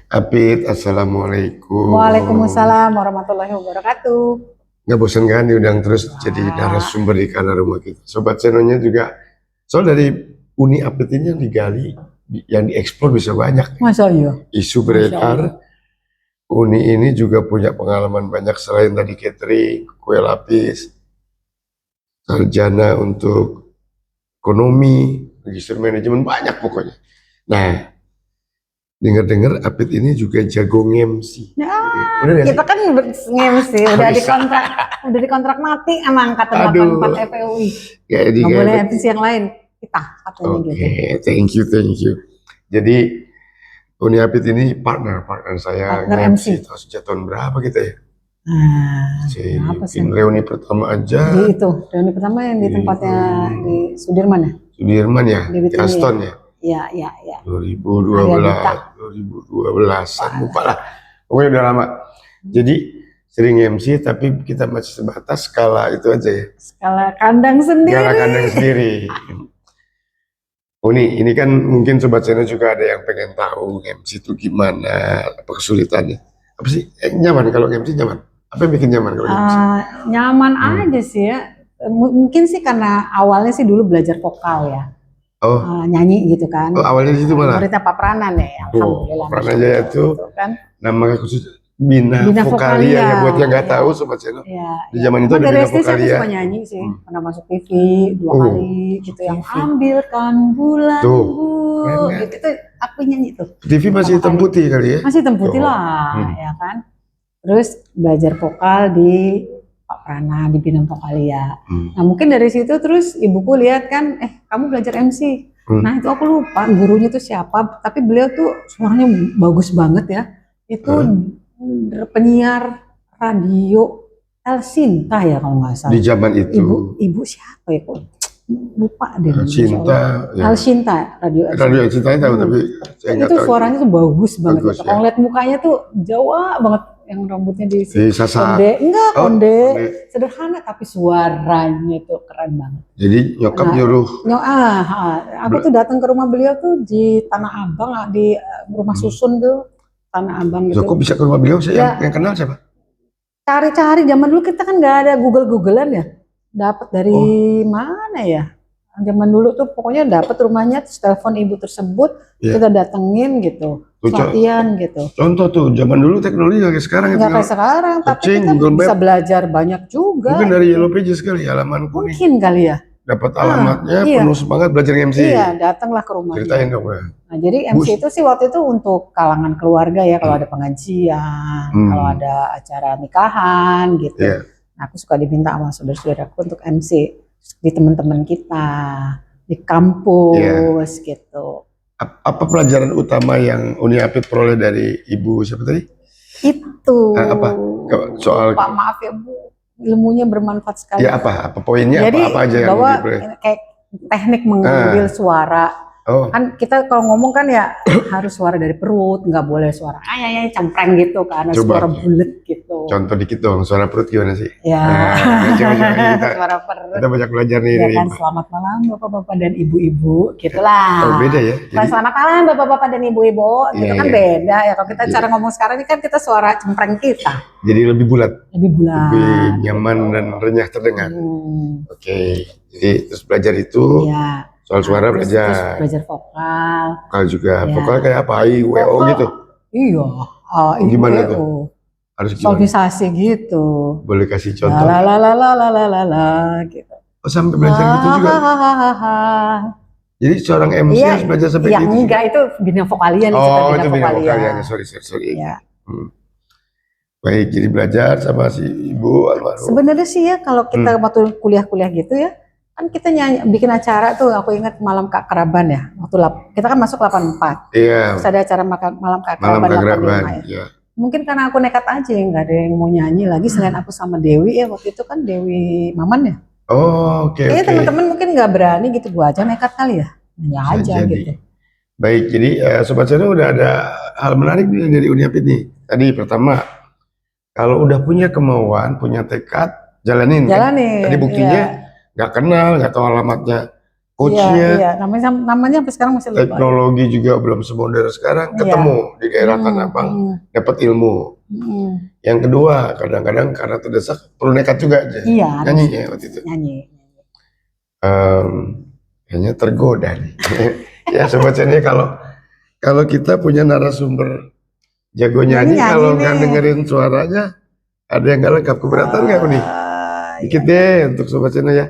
Apit, Assalamualaikum. Waalaikumsalam warahmatullahi wabarakatuh. Nggak bosan kan diundang terus jadi Wah, narasumber di kanal rumah kita. Sobat channelnya juga, soal dari Uni Apit ini yang digali, yang dieksplor bisa banyak. Masa iya? Isu Masya Allah. beredar, Uni ini juga punya pengalaman banyak selain tadi catering, kue lapis, sarjana untuk ekonomi, register manajemen, banyak pokoknya. Nah, dengar-dengar Apit ini juga jago nge-MC. Ya, Bener nggak kita sih? kan nge-MC, udah Bisa. dikontrak mati sama angkatan Aduh. 84 FPUI. Kayak di Nggak boleh kayak MC yang lain. Kita katanya Oke, gitu. thank you. Jadi Uni Apit ini partner saya Partner nge-MC MC. tahun sejak tahun berapa kita ya? Apa sih? Bikin reuni pertama aja Di itu, reuni pertama yang di tempatnya di Sudirman ya? Sudirman ya, Di di Bitini Aston ya, Iya. 2012, 2012an, lupa lah. Pokoknya udah lama. Jadi sering MC tapi kita masih sebatas skala itu aja ya. Skala kandang sendiri. Skala kandang sendiri. Uni, ini kan mungkin sobat channel juga ada yang pengen tahu MC itu gimana, apa kesulitannya. Apa sih? Nyaman kalau MC nyaman? Apa yang bikin nyaman kalau MC? Nyaman aja sih ya. Mungkin sih karena awalnya sih dulu belajar vokal ya. Oh, Nyanyi gitu kan. awalnya di situ malah. Muridnya Pak Pranan ya. Alhamdulillah. Pak Pranan Jaya itu gitu kan. nama khusus Bina Bina Vokalia Vokalia. ya, buat yang nggak Ya. tahu sobat channel. Ya, Di zaman itu emang ada dari Bina SD sih aku Vokalia. suka nyanyi sih. Pernah masuk TV 2 Oh, kali gitu yang TV. ambilkan bulan Tuh, bu. keren kan? Gitu tuh aku nyanyi tuh. TV masih hitam Pertama kali. putih kali ya? Masih hitam putih Oh. lah ya kan. Terus belajar vokal di Pak Prana di Bina Vokalia. Nah mungkin dari situ terus ibuku lihat kan, kamu belajar MC. Nah itu aku lupa gurunya tuh siapa, tapi beliau tuh suaranya bagus banget ya. Itu penyiar radio El Sinta ya kalau nggak salah. Di zaman itu. Ibu siapa ya kok? Lupa deh. Cinta. El Sinta, radio El Sinta. Radio Cinta tahu tapi saya nggak Itu tahu. suaranya tuh bagus banget. Bagus, gitu. ya. Kalau lihat mukanya tuh Jawa banget, yang rambutnya di Sasa. konde. Enggak, konde. Konde. Sederhana tapi suaranya tuh keren banget. Jadi nyokap nyuruh. Aku tuh datang ke rumah beliau tuh di Tanah Abang, di rumah susun tuh Tanah Abang gitu. Kok bisa ke rumah beliau? Saya yang kenal siapa? Cari-cari, zaman dulu kita kan nggak ada Google-Googlean ya. Dapat dari mana ya? Zaman dulu tuh pokoknya dapat rumahnya, terus telepon ibu tersebut, kita datengin gitu, latihan gitu. Contoh tuh, zaman dulu teknologi nggak kayak sekarang. Nggak kayak sekarang, tapi kita bisa belajar banyak juga. Mungkin dari Yellow Pages kali ya, halaman kuning. Mungkin kali ya. Dapat alamatnya, penuh semangat belajar MC. Iya, datanglah ke rumahnya. Ceritain dong ya. Nah, jadi MC itu sih waktu itu untuk kalangan keluarga ya, kalau ada pengajian, kalau ada acara nikahan gitu. Nah, aku suka diminta sama saudara-saudaraku untuk MC di teman-teman kita, di kampus gitu. Apa pelajaran utama yang Uni Apit peroleh dari Ibu siapa tadi? Itu. Apa? Soal Pak, maaf ya Bu, ilmunya bermanfaat sekali. Ya apa poinnya? Jadi, apa aja yang bahwa kayak teknik mengambil suara. Kan kita kalau ngomong kan ya harus suara dari perut, nggak boleh suara cempreng gitu kan, suara bulet gitu. Contoh dikit dong, suara perut gimana sih? Ya. Suara perut. Kita banyak belajar nih. Ya kan, selamat malam bapak-bapak dan ibu-ibu, gitulah. Oh beda ya? Selamat malam bapak-bapak dan ibu-ibu, gitu kan beda ya. Kalau kita cara ngomong sekarang ini kan kita suara cempreng kita. Jadi lebih bulat. Lebih nyaman dan renyah terdengar. Oke, jadi terus belajar itu. Ya. Soal suara Terus belajar vokal. Vokal juga. Vokal kayak apa? IWO gitu? Iya. Gimana tuh? Harus gimana? Solmisasi gitu. Boleh kasih contoh? Gitu. Oh sampai belajar gitu juga? Jadi seorang MC harus belajar sampai gitu? Enggak, itu Bina Vokalia nih. Oh itu Bina Vokalia, sorry. Ya. Baik, jadi belajar sama si Ibu almarhum. Sebenarnya sih ya kalau kita waktu kuliah-kuliah gitu ya, kan kita bikin acara tuh, aku ingat Malam Kak Keraban ya, waktu kita kan masuk 84. Iya. Terus ada acara Malam Kak Keraban 85 ya. Mungkin karena aku nekat aja, nggak ada yang mau nyanyi lagi selain aku sama Dewi ya, waktu itu kan Dewi Maman ya. Oh oke. Teman-teman mungkin nggak berani gitu, gua aja nekat kali ya, nyanyi aja gitu. Baik, jadi Sobat Channel udah ada hal menarik nih dari Uni Apit nih. Tadi pertama, kalau udah punya kemauan, punya tekad, jalanin. Kan? Tadi buktinya nggak kenal, nggak tahu alamatnya coachnya, Iya, namanya sampai sekarang masih lupa. teknologi juga belum semodern sekarang, Iya. ketemu di daerah Tanah Hmm, Abang, hmm, dapat ilmu. hmm. Yang kedua, kadang-kadang karena terdesak perlu nekat juga aja. Iya, harus Nyanyi ya waktu itu. nyanyi. Em, Kayaknya tergoda nih. Ya sobat senior, kalau kita punya narasumber jago nyanyi, Nyanyi kalau nggak nih. dengerin suaranya, ada yang nggak lengkap. Keberatan nggak nih? Dikit Iya. deh untuk sobat senior ya.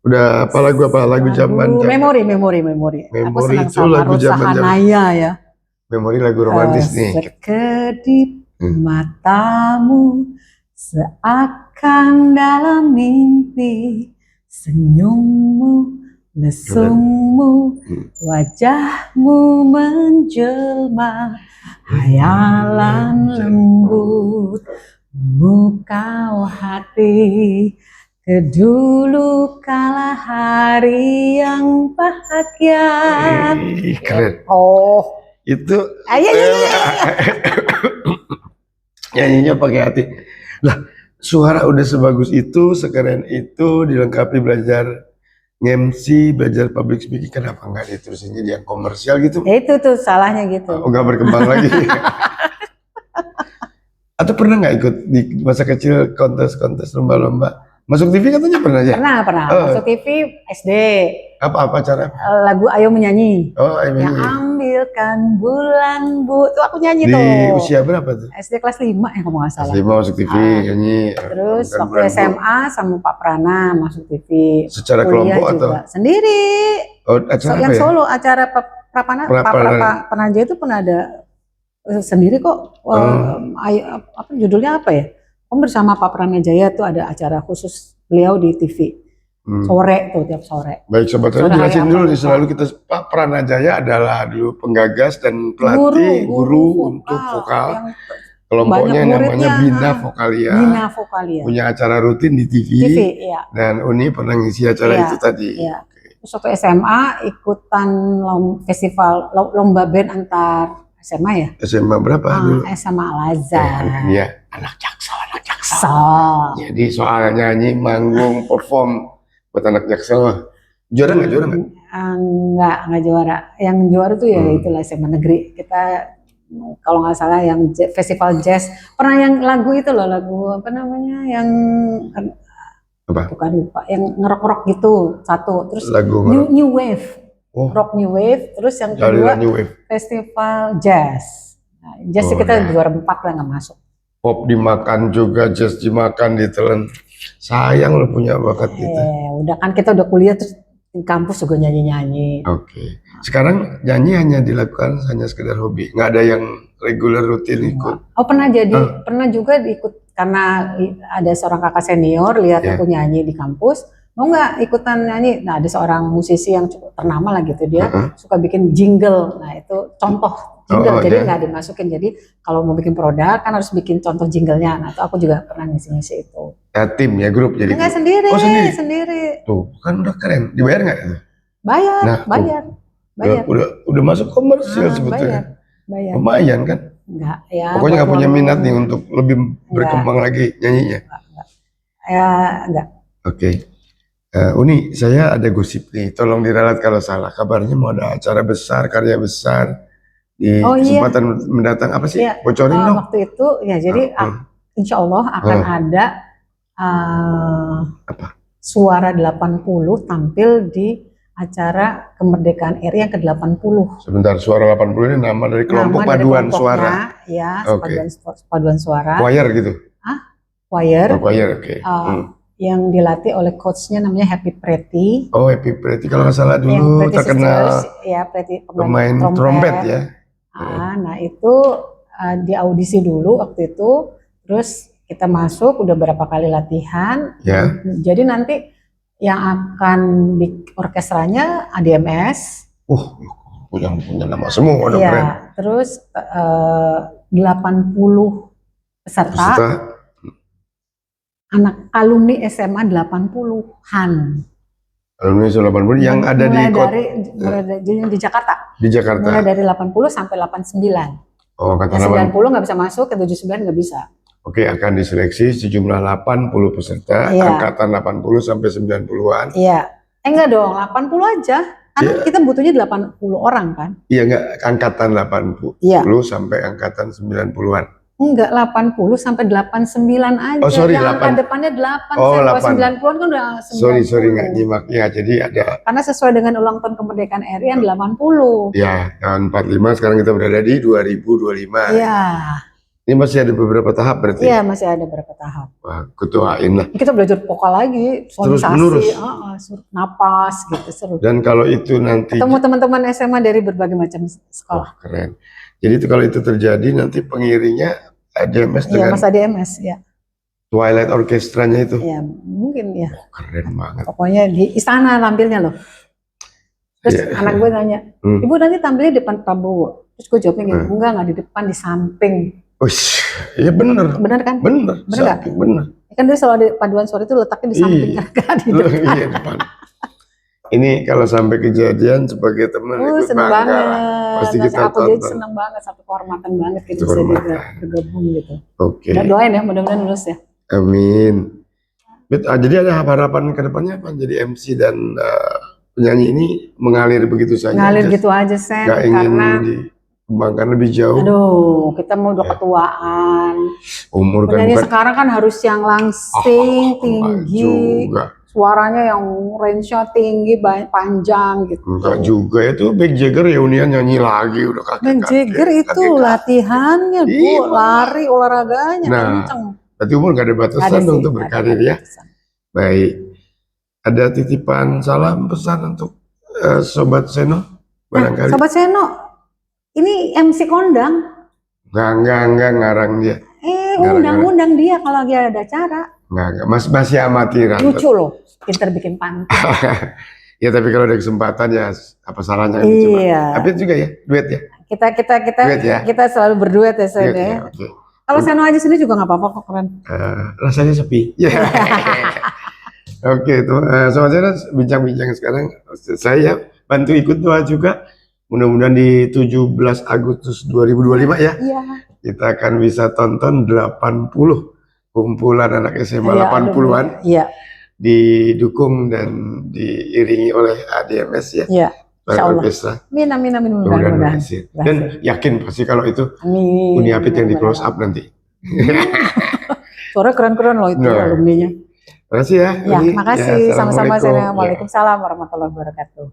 Udah apa lagu zaman Memori. Aku Memori senang itu sama lagu Ruth zaman Sahanaya ya. Memori lagu romantis nih. Sekedip matamu seakan dalam mimpi, senyummu, lesungmu, wajahmu menjelma, hayalan lembut, memukau hati. Kedulu kala hari yang bahagia. Keren. Oh, Itu ayo. nyanyinya pakai hati. Lah, suara udah sebagus itu, sekeren itu, dilengkapi belajar MC, belajar public speaking, kenapa nggak diterusin jadi yang komersial gitu? Itu tuh salahnya gitu. Nggak berkembang lagi. Atau pernah nggak ikut di masa kecil kontes-kontes lomba-lomba? Masuk TV katanya pernah ya? Pernah. Masuk TV SD. Apa acara? Lagu Ayo Menyanyi. Oh, Ayo Yang Menyanyi. ambilkan bulan bu, tuh aku nyanyi Di tuh. usia berapa tuh? SD kelas 5 ya kalau nggak salah. Kelas 5 masuk TV, nyanyi. Terus Ambilkan waktu bulan bu. SMA sama Pak Prana masuk TV. Secara Kuliah kelompok juga. atau? Sendiri. Oh, acara Yang apa ya? solo acara Pak Pranaja itu pernah ada sendiri kok. Apa judulnya apa ya? Bersama Pak Pranajaya tuh ada acara khusus beliau di TV. Sore tuh, tiap sore. Baik sobat, saya jelasin dulu nih, selalu kita Pak Pranajaya adalah dulu penggagas dan pelatih guru untuk vokal. Kelompoknya namanya Bina Vokalia. Punya acara rutin di TV. Iya. Dan Uni pernah ngisi acara itu tadi. Iya. Terus waktu SMA ikutan festival lomba band antar SMA ya? SMA berapa dulu? SMA Al-Azhar. Iya, anak Jaksel. Jadi soal nyanyi, manggung, perform buat anak Jaksel. Juara nggak? Nggak juara. Yang juara tuh ya itulah SMA negeri. Kita kalau nggak salah yang festival jazz. Pernah yang lagu itu loh, lagu apa namanya? Yang bukan lupa, yang ngerok-ngerok gitu satu. Terus lagu New Wave. Rock New Wave. Terus yang kedua festival jazz. Nah, jazz kita juara 4 lah, nggak masuk. Pop dimakan juga, jazz dimakan, ditelan. Sayang lo punya bakat gitu. Udah kan kita udah kuliah terus di kampus juga nyanyi-nyanyi. Oke. Sekarang nyanyi hanya dilakukan hanya sekedar hobi, nggak ada yang reguler rutin ikut. Oh pernah pernah juga ikut karena ada seorang kakak senior lihat aku nyanyi di kampus. Mau nggak ikutan nyanyi? Nah ada seorang musisi yang cukup ternama lah gitu, dia suka bikin jingle. Nah itu contoh jingle, jadi nggak dimasukin. Jadi kalau mau bikin produk kan harus bikin contoh jinglenya. Nah itu aku juga pernah ngisi-ngisi itu. Tim ya, grup jadi? Enggak, sendiri. Oh sendiri. Tuh kan udah keren. Dibayar nggak? Bayar. Udah masuk komersil sebetulnya. Bayar. Lumayan kan? Enggak ya. Pokoknya nggak punya minat nih untuk lebih berkembang lagi nyanyinya. Enggak. Oke. Uni, saya ada gosip nih, tolong diralat kalau salah. Kabarnya mau ada acara besar, karya besar di kesempatan mendatang. Apa sih? Bocorin dong. Waktu itu ya, jadi insya Allah akan ada Suara 80 tampil di acara kemerdekaan RI yang ke-80. Sebentar, Suara 80 ini nama dari kelompok paduan suara. Ya, paduan suara. Choir gitu? Choir. Choir, oke. Yang dilatih oleh coachnya namanya Happy Pretty. Oh, Happy Pretty, kalau nggak salah dulu terkenal pemain trompet ya. Nah itu di audisi dulu waktu itu, terus kita masuk udah berapa kali latihan. Jadi nanti yang akan di orkestranya ADMS. Punya nama semua dong, keren. Terus 80 peserta. Anak alumni SMA 80-an. Alumni 80 yang ada di Jakarta. Di Jakarta. Mulai dari 80 sampai 89. Oh, kata 90 nggak bisa masuk, ke 79 nggak bisa. Oke, akan diseleksi sejumlah 80 peserta, angkatan 80 sampai 90-an. Iya. Enggak dong, 80 aja. Karena kita butuhnya 80 orang kan? Iya nggak, angkatan 80 Iya. sampai angkatan 90-an. Enggak, 80 sampai 89 aja. Oh, sorry, yang 8. angka depannya 8. Oh, Kalau 8. 90-an kan udah 90. Sorry nggak nyimak ya. Jadi ada Karena sesuai dengan ulang tahun kemerdekaan RI yang 80. ya tahun 45, sekarang kita berada di 2025. Iya. Ini masih ada beberapa tahap berarti. Iya, masih ada beberapa tahap. Wah, kutuain lah. Kita belajar vokal lagi, Terus sonisasi, menerus. napas gitu, seru. Dan kalau itu nanti Ketemu teman-teman SMA dari berbagai macam sekolah. keren. Jadi itu kalau itu terjadi nanti pengiringnya ADMS Iya, dengan Mas ADMS, ya. Twilight Orkestranya itu. Ya, mungkin ya. Keren banget. Pokoknya di istana tampilnya loh. Terus Iya. anak gue nanya, Ibu nanti tampilnya depan Prabowo. Terus gue jawabnya gini, enggak di depan, di samping. Ush, iya bener. Bener kan? Bener nggak? samping, bener. Kan dia selalu ada paduan suara itu letaknya di samping, kan di depan. Iya, depan. Ini kalau sampai kejadian sebagai teman ikut Seneng bangga banget. lah. Pasti Nah, kita aku jadi tonton. seneng banget, satu kehormatan banget gitu bisa Kehormatan. bergabung gitu. Oke. Dan doain ya, mudah-mudahan lulus ya. Amin. Jadi ada harapan ke depannya apa? Jadi MC dan penyanyi ini mengalir begitu saja. Ngalir gitu aja, Sen. Gak ingin Karena, dikembangkan lebih jauh. aduh, kita mau udah Ya. ketuaan. Umur kan Penyanyi bukan sekarang kan harus yang langsing, enggak tinggi, juga. suaranya yang range-nya tinggi, panjang gitu. Enggak juga itu Mick Jagger reunian nyanyi lagi udah kakek. Mick Jagger itu latihannya, Bu, Iya, lari olahraganya Nah, kenceng. Berarti umur gak ada batasan Nggak ada dong sih, untuk nggak ada berkarir ya. batasan. Baik. Ada titipan salam pesan untuk Sobat Seno Nah, barangkali. Sobat Seno, ini MC kondang. Enggak ngarang dia. Undang-undang dia kalau lagi ada acara. Enggak. Masih amatiran. Lucu loh, pinter bikin pantun. Ya tapi kalau ada kesempatan ya apa salahnya dicoba. Iya. Tapi juga ya duet ya. Kita Duet ya? kita selalu berduet ya, Sen Duet ya. ya. Oke. Kalau Seno aja sendiri juga nggak apa-apa kok, keren. Rasanya sepi. Ya. Oke, itu Sobat Seno bincang-bincang sekarang saya bantu ikut doa juga. Mudah-mudahan di 17 Agustus 2025 ya. Iya. Kita akan bisa tonton 80 kumpulan anak SMA Iya, 80-an Iya. didukung dan diiringi oleh ADMS ya. Iya. Insya Allah. Orkestra. Amin, Mudah-mudahan mudah-mudahan. berhasil. Dan yakin pasti kalau itu Amin. Uni Apit yang di close up nanti. Suara keren-keren loh itu Nah. alumninya. Terima kasih ya. Ya, Uni. makasih. Ya, Sama-sama. Assalamualaikum. Ya. Waalaikumsalam warahmatullahi wabarakatuh.